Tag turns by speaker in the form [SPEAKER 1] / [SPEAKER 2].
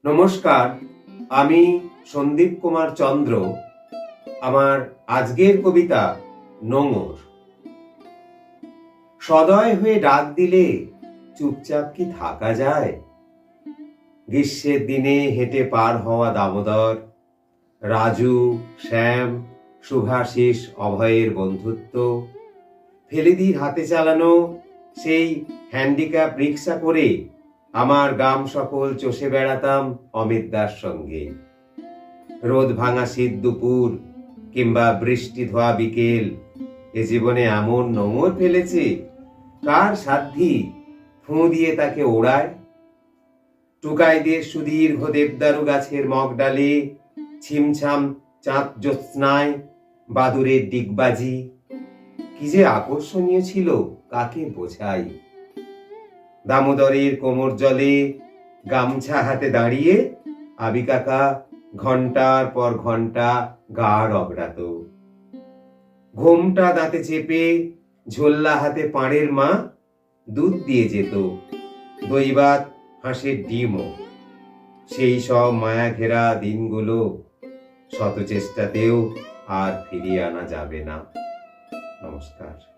[SPEAKER 1] নমস্কার, আমি সন্দীপ কুমার চন্দ্র। আমার আজকের কবিতা নোঙর। সদয় হয়ে ডাক দিলে চুপচাপ কি থাকা যায়? গ্রীষ্মের দিনে হেঁটে পার হওয়া দামোদর, রাজু, শ্যাম, শুভাশিস, অভয়ের বন্ধুত্ব, ফেলেদির হাতে চালানো সেই হ্যান্ডিক্যাপ রিক্সা করে আমার গ্রাম সকল চষে বেড়াতাম অমিতদার সঙ্গে। রোদ ভাঙা শীত দুপুর কিংবা বৃষ্টি ধোয়া বিকেল, এ জীবনে এমন নোঙর ফেলেছে কার সাধ্যি ফুঁ দিয়ে তাকে ওড়ায়। টুকাইদের সুদীর্ঘ দেবদারু গাছের মগ ডালে ছিমছাম চাঁদ জ্যোৎস্নায় বাদুরের ডিগবাজি কি যে আকর্ষণীয় ছিল কাকে বোঝাই। দামোদরের কোমর জলে গামছা হাতে দাঁড়িয়ে আবি কাকা ঘন্টার পর ঘন্টা গা রগড়াত। ঘোমটা দাঁতে চেপে ঝোল্লা হাতে পাড়ের মা দুধ দিয়ে যেত, দইবাত, হাঁসের ডিমও। সেই সব মায়া ঘেরা দিনগুলো শত চেষ্টাতেও আর ফিরিয়ে আনা যাবে না। নমস্কার।